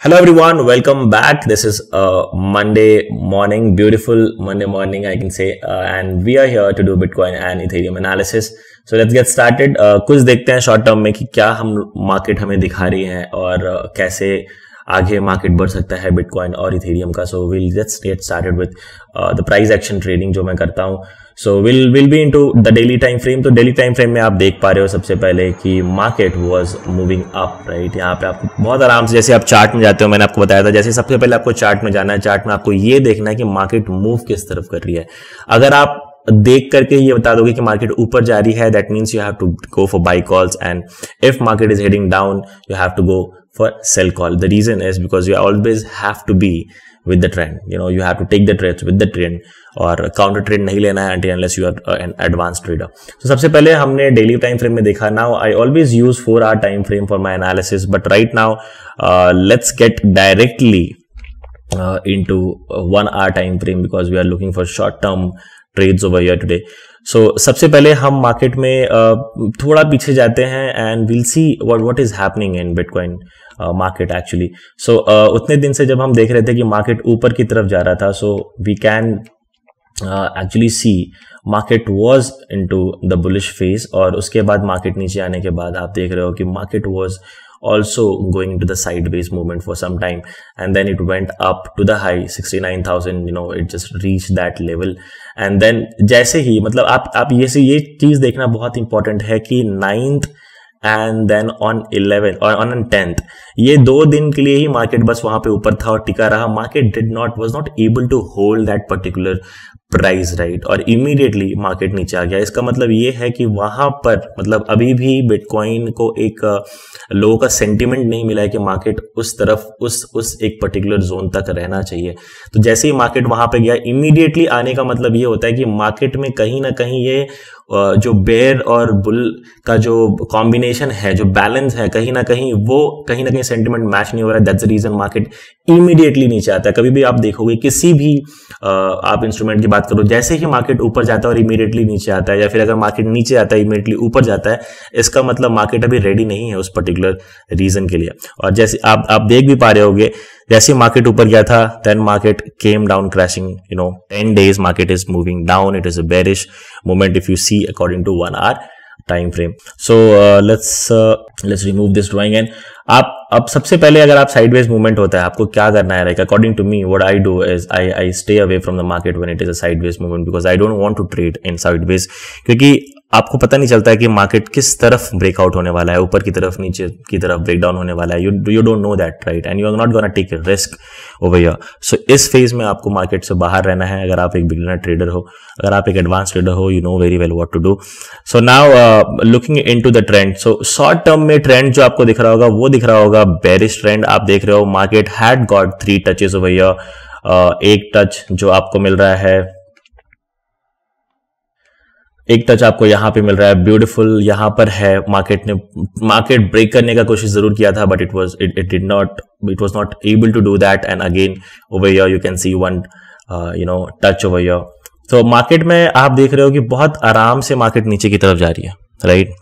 Hello everyone, welcome back. This is Monday morning, beautiful Monday morning I can say, and we are here to do Bitcoin and Ethereum analysis. So let's get started. कुछ देखते हैं short term में कि क्या हम market हमें दिखा रही है और कैसे आगे मार्केट बढ़ सकता है बिटकॉइन और इथेरियम का. So will let's get started with the price action trading जो मैं करता हूँ. So will be into the daily time frame. तो डेली टाइम फ्रेम में आप देख पा रहे हो सबसे पहले कि market was moving up, right. यहाँ पे आपको बहुत आराम से, जैसे आप चार्ट में जाते हो, मैंने आपको बताया था, जैसे सबसे पहले आपको चार्ट में जाना है. चार्ट में आपको ये देखना है कि मार्केट मूव किस तरफ कर रही है. अगर आप देख करके ये बता दोगे कि मार्केट ऊपर जा रही है, that means you have to go for buy calls, and if market is heading down you have to go for sell call. The reason is because you always have to be with the trend. You have to take the trades with the trend, और counter trade नहीं लेना है until unless you are an advanced trader. So सबसे पहले हमने daily time frame में देखा. Now I always use 4-hour time frame for my analysis, but right now let's get directly into 1-hour time frame because we are looking for short term trades over here today. So सबसे पहले हम market में थोड़ा पीछे जाते हैं and we'll see what is happening in Bitcoin market actually. So उतने दिन से जब हम देख रहे थे कि मार्केट ऊपर की तरफ जा रहा था, so we can actually see market was into the bullish phase, और उसके बाद मार्केट नीचे आने के बाद आप देख रहे हो कि market was also going into the sideways movement for some time, and then it went up to the high 69,000. It just reached that level, and then जैसे ही, मतलब आप ये चीज देखना बहुत इंपॉर्टेंट है कि 9th and then on 11th और on 10th, ये 2 दिन के लिए ही मार्केट बस वहां पे ऊपर था और टिका रहा. Market was not able to hold that particular price, right, और इमीडिएटली मार्केट नीचे आ गया. इसका मतलब ये है कि वहां पर, मतलब अभी भी बिटकॉइन को एक लोगों का सेंटिमेंट नहीं मिला है कि मार्केट उस तरफ उस एक पर्टिकुलर जोन तक रहना चाहिए. तो जैसे ही मार्केट वहां पे गया, इमीडिएटली आने का मतलब ये होता है कि मार्केट में कहीं ना कहीं ये जो बेयर और बुल का जो कॉम्बिनेशन है, जो बैलेंस है, कहीं ना कहीं सेंटिमेंट मैच नहीं हो रहा है. That's the reason market immediately नीचे आता है. कभी भी आप देखोगे किसी भी आप इंस्ट्रूमेंट की बात करो, जैसे ही मार्केट ऊपर जाता है और इमीडिएटली नीचे आता है, या फिर अगर मार्केट नीचे आता है इमीडिएटली ऊपर जाता है, इसका मतलब मार्केट अभी रेडी नहीं है उस पर्टिकुलर रीजन के लिए. और जैसे आप देख भी पा रहे होगे, जैसे मार्केट ऊपर गया था, then market came down crashing. 10 days market is moving down. It is a bearish moment if you see according to 1 hour time frame. So let's remove this drawing. And अब सबसे पहले अगर आप साइडवेज मूवमेंट होता है, आपको क्या करना है, like according to me what I do is I stay away from the market when it is a sideways movement, because I don't want to trade in sideways, क्योंकि आपको पता नहीं चलता है कि मार्केट किस तरफ ब्रेकआउट होने वाला है, ऊपर की तरफ, नीचे की तरफ ब्रेकडाउन होने वाला है. You don't know that, right, and you are not gonna take a risk over here. So इस फेज में आपको मार्केट से बाहर रहना है. अगर आप एक बिगिनर ट्रेडर हो, अगर आप एक एडवांस ट्रेडर हो, you know very well what to do. So now looking into the trend. So short term में ट्रेंड जो आपको दिख रहा होगा, वो दिख रहा होगा बेरिश ट्रेंड. आप देख रहे हो market had got 3 touches over here. एक टच जो आपको मिल रहा है, एक टच आपको यहां पे मिल रहा है, ब्यूटीफुल यहां पर है. मार्केट ब्रेक करने का कोशिश जरूर किया था, but it was not able to do that. And again over here you can see one touch over here. तो मार्केट में आप देख रहे हो कि बहुत आराम से मार्केट नीचे की तरफ जा रही है, right.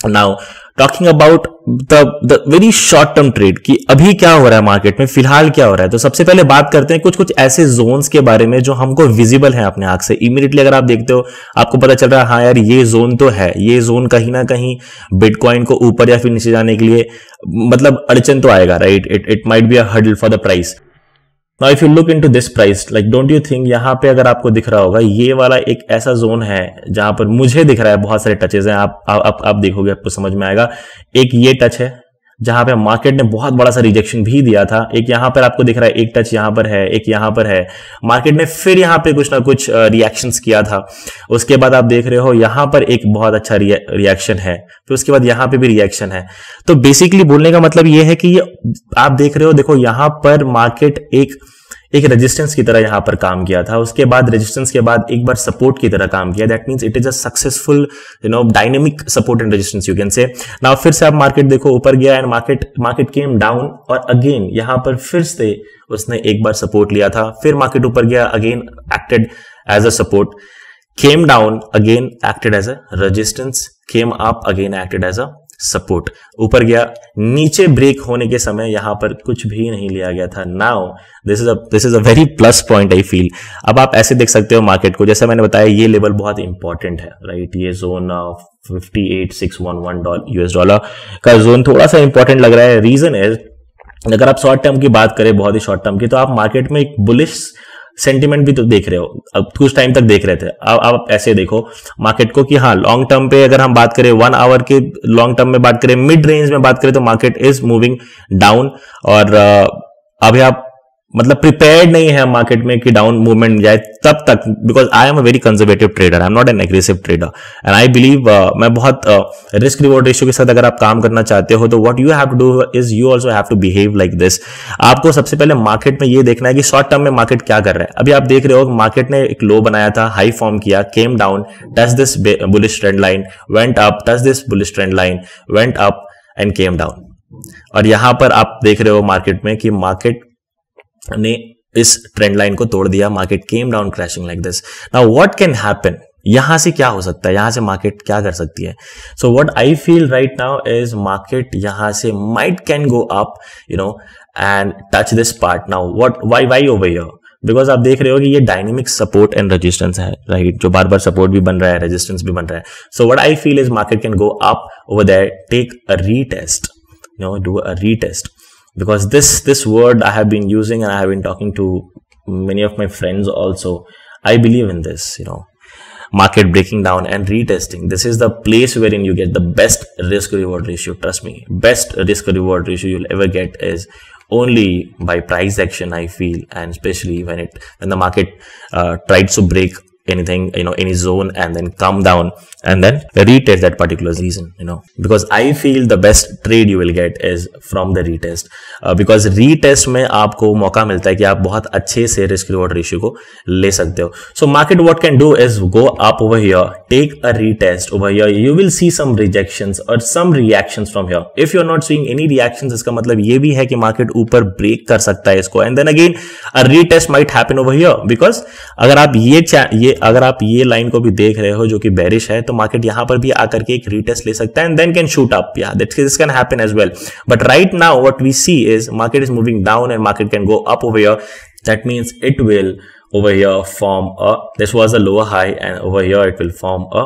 Now talking about the very short term trade कि अभी क्या हो रहा है मार्केट में, फिलहाल क्या हो रहा है. तो सबसे पहले बात करते हैं कुछ ऐसे जोन्स के बारे में जो हमको विजिबल है अपने आंख से. इमीडिएटली अगर आप देखते हो, आपको पता चल रहा है, हाँ यार ये जोन तो है, ये जोन कहीं ना कहीं बिटकॉइन को ऊपर या फिर नीचे जाने के लिए मतलब अड़चन तो आएगा, right. It might be a hurdle for the price. Now if you look into this price, like don't you think यहाँ पे अगर आपको दिख रहा होगा, ये वाला एक ऐसा जोन है जहां पर मुझे दिख रहा है बहुत सारे टचेस हैं. आप देखोगे आपको समझ में आएगा. एक ये टच है जहां पे मार्केट ने बहुत बड़ा सा रिजेक्शन भी दिया था. एक यहां पर आपको दिख रहा है, एक टच यहां पर है, एक यहां पर है. मार्केट ने फिर यहां पे कुछ ना कुछ रिएक्शंस किया था. उसके बाद आप देख रहे हो यहां पर एक बहुत अच्छा रिएक्शन है, फिर उसके बाद यहां पे भी रिएक्शन है. तो बेसिकली बोलने का मतलब ये है कि ये आप देख रहे हो, देखो यहां पर मार्केट एक रेजिस्टेंस की तरह यहां पर काम किया था. उसके बाद रेजिस्टेंस के बाद एक बार सपोर्ट की तरह काम किया. That means it is a successful dynamic support and resistance you can say. Now फिर से आप मार्केट देखो ऊपर गया एंड मार्केट केम डाउन, और अगेन यहां पर फिर से उसने एक बार सपोर्ट लिया था. फिर मार्केट ऊपर गया, again acted as a support, came down, again acted as a resistance, came up, again acted as a support, ऊपर गया, नीचे ब्रेक होने के समय यहां पर कुछ भी नहीं लिया गया था. Now this is a very plus point I feel. अब आप ऐसे देख सकते हो मार्केट को, जैसे मैंने बताया ये लेवल बहुत इंपॉर्टेंट है, राइट. ये जोन 58,611 यूएस डॉलर का जोन थोड़ा सा इंपॉर्टेंट लग रहा है. रीजन इज, अगर आप शॉर्ट टर्म की बात करें, बहुत ही शॉर्ट टर्म की, तो आप मार्केट में एक बुलिश सेंटीमेंट भी तो देख रहे हो, अब कुछ टाइम तक देख रहे थे. अब आप ऐसे देखो मार्केट को कि हाँ, लॉन्ग टर्म पे अगर हम बात करें, 1 आवर के लॉन्ग टर्म में बात करें, मिड रेंज में बात करें, तो मार्केट इज मूविंग डाउन. और अभी आप मतलब प्रिपेयर्ड नहीं है मार्केट में कि डाउन मूवमेंट जाए तब तक, because I am a very conservative trader, I am not an aggressive trader, and I believe मैं बहुत रिस्क रिवॉर्ड रेशियो के साथ अगर आप काम करना चाहते हो तो what you have to do is you also have to behave like this. आपको सबसे पहले मार्केट में ये देखना है कि शॉर्ट टर्म में मार्केट क्या कर रहा है. अभी आप देख रहे हो मार्केट ने एक लो बनाया था, हाई फॉर्म किया, came down, touch this bullish trend line, went up, touch this bullish trend line, went up and came down. और यहां पर आप देख रहे हो मार्केट में कि मार्केट ने इस ट्रेंड लाइन को तोड़ दिया, market came down crashing like this. Now what can happen, यहां से क्या हो सकता है, यहां से मार्केट क्या कर सकती है. So what I feel right now is market यहां से might can go up, you know, and touch this part. Now what, why over here, because आप देख रहे हो कि ये डायनेमिक सपोर्ट एंड रेजिस्टेंस है, राइट, जो बार बार सपोर्ट भी बन रहा है, रेजिस्टेंस भी बन रहा है. So what I feel is market can go up over there, take a retest, you know, do a retest, because this word I have been using and I have been talking to many of my friends also. I believe in this, you know, market breaking down and retesting. This is the place wherein you get the best risk reward ratio. Trust me, best risk reward ratio you'll ever get is only by price action, I feel, and especially when the market tries to break anything, you know, any zone and then come down and then retest that particular reason, you know, because I feel the best trade you will get is from the retest, because retest में आपको मौका मिलता है कि आप बहुत अच्छे से risk reward ratio को ले सकते हो. So market what can do is go up over here, take a retest over here, you will see some rejections or some reactions from here. If you are not seeing any reactions, इसका मतलब ये भी है कि market ऊपर break कर सकता है इसको, and then again a retest might happen over here, because अगर आप ये लाइन को भी देख रहे हो जो कि बेरिश है, तो मार्केट यहां पर भी आकर के एक रीटेस्ट ले सकता है and then can shoot up. या this can happen as well, but right now what we see is market is moving down and market can go up over here. That means it will over here form a, this was a lower high, and over here it will form a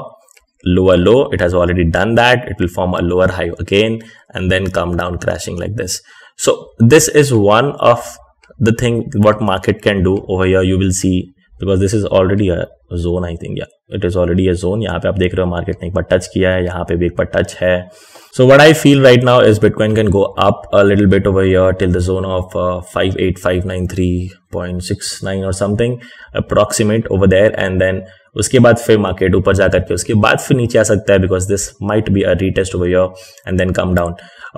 lower low. It has already done that. It will form a lower high again and then come down crashing like this. So this is one of the thing what market can do over here. You will see, because this is already a zone, I think. Yeah, it is already a zone. यहाँ पे आप देख रहे हो market ने एक बार touch किया है, यहाँ पे भी एक बार टच है. So what I feel right now is Bitcoin can go up a little bit over here till the zone of 58593.69 or something approximate over there, and then उसके बाद फिर मार्केट ऊपर जाकर के उसके बाद फिर नीचे आ सकता है, because this might be a retest over here and then come down.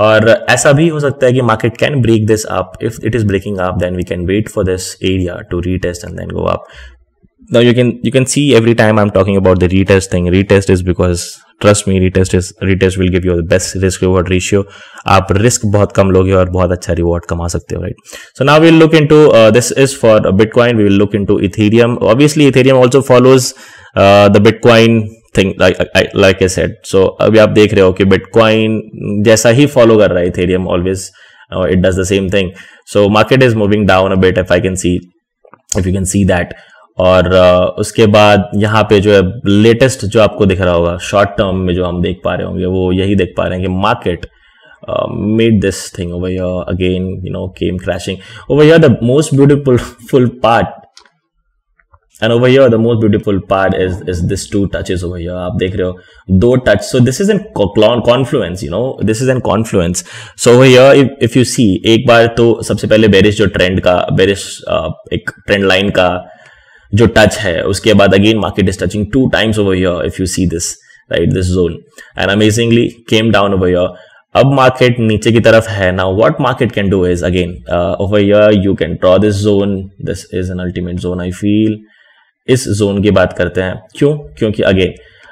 और ऐसा भी हो सकता है कि market can break this up. If it is breaking up, then we can wait for this area to retest and then go up. Now you can see every time I'm talking about the retest thing. Retest is because, trust me, retest will give you the best risk reward ratio. आप risk बहुत कम लोगे और बहुत अच्छा reward कमा सकते हो, right. So now we will look into, this is for Bitcoin. We will look into Ethereum. Obviously Ethereum also follows the Bitcoin thing, like I said. So अभी आप देख रहे हो कि बिटकॉइन जैसा ही फॉलो कर रहा है Ethereum, always it does the same thing. So market is moving down a bit, if you can see that. और उसके बाद यहाँ पे जो है लेटेस्ट जो आपको दिख रहा होगा शॉर्ट टर्म में जो हम देख पा रहे होंगे, वो यही देख पा रहे हैं कि market made this thing over here again, you know, came crashing over here. The most beautiful part, and over here the most beautiful part is this two touches over here. आप देख रहे हो दो touch. So this is an confluence, you know, this is an confluence. So over here if you see, एक बार तो सबसे पहले bearish जो ट्रेंड का बेरिश एक ट्रेंड लाइन का जो टच है, उसके बाद again market is touching 2 times over here. If you see this, right, this zone, and amazingly came down over here. अब मार्केट नीचे की तरफ है. Now what market can do is again over here you can draw this zone. This is an ultimate zone, I feel. इस zone की बात करते हैं. क्यों? क्योंकि again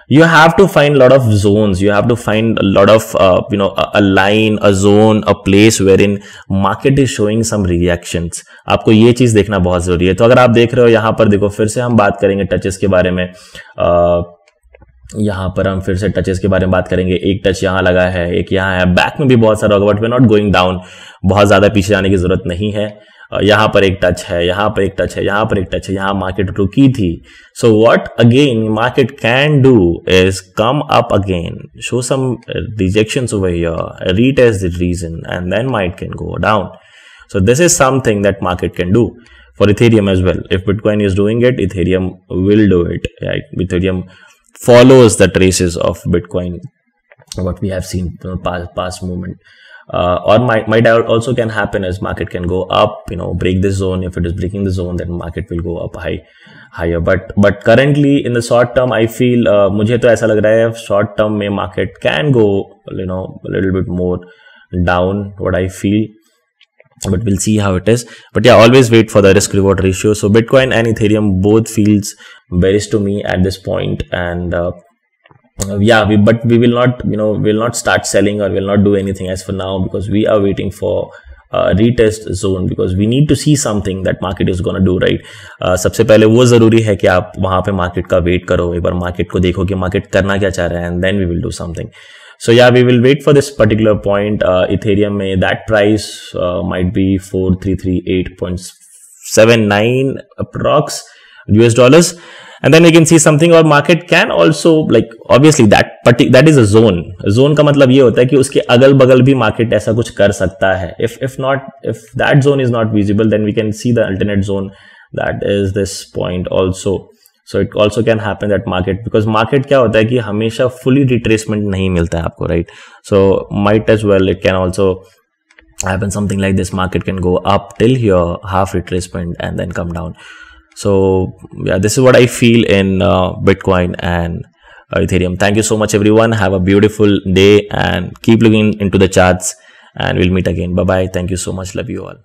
you have to find lot of zones, you have to find a lot of you know, a line, a zone, a place wherein market is showing some reactions. आपको ये चीज देखना बहुत जरूरी है. तो अगर आप देख रहे हो यहाँ पर देखो, फिर से हम बात करेंगे टचेस के बारे में. यहाँ पर हम फिर से टचेस के बारे में बात करेंगे। एक टच यहाँ लगा है, एक यहाँ है, बैक में भी बहुत सारा होगा, but we are not going down, बहुत ज्यादा पीछे जाने की जरूरत नहीं है। यहाँ पर एक टच है, यहाँ पर एक टच है, यहाँ पर एक टच है, यहाँ मार्केट रुकी थी। So what again market can do is come up again, show some rejections over here, retest the region and then market can go down. So this is something that market can do for Ethereum as well. If Bitcoin is doing it, Ethereum will do it. Right? Ethereum follows the traces of Bitcoin, what we have seen in the past movement. Or might also can happen as market can go up, break the zone. If it is breaking the zone, then market will go up higher. But currently in the short term, I feel मुझे तो ऐसा लग रहा है short term में market can go a little bit more down. What I feel. But we'll see how it is. But yeah, always wait for the risk reward ratio. So Bitcoin and Ethereum both feels bearish to me at this point, and yeah, we will not will not start selling or will not do anything as for now, because we are waiting for retest zone, because we need to see something that market is going to do, right? सबसे पहले वो जरूरी है कि आप वहां पे market का वेट करो, एक बार मार्केट को देखो कि मार्केट करना क्या चाह रहा है, and then we will do something. So yeah, we will wait for this particular point. Ethereum may that price might be 4338.79 approx US dollars, and then we can see something. Or market can also, like, obviously that is a zone. Zone का मतलब ये होता है कि उसके अगल बगल भी मार्केट ऐसा कुछ कर सकता है. If that zone is not visible, then we can see the alternate zone, that is this point also. So it also can happen that market, because market क्या होता है कि हमेशा fully retracement नहीं मिलता है आपको, right? So might as well it can also happen something like this. Market can go up till here, half retracement, and then come down. So yeah, this is what I feel in Bitcoin and Ethereum. Thank you so much everyone. Have a beautiful day and keep looking into the charts, and we'll meet again. Bye bye. Thank you so much. Love you all.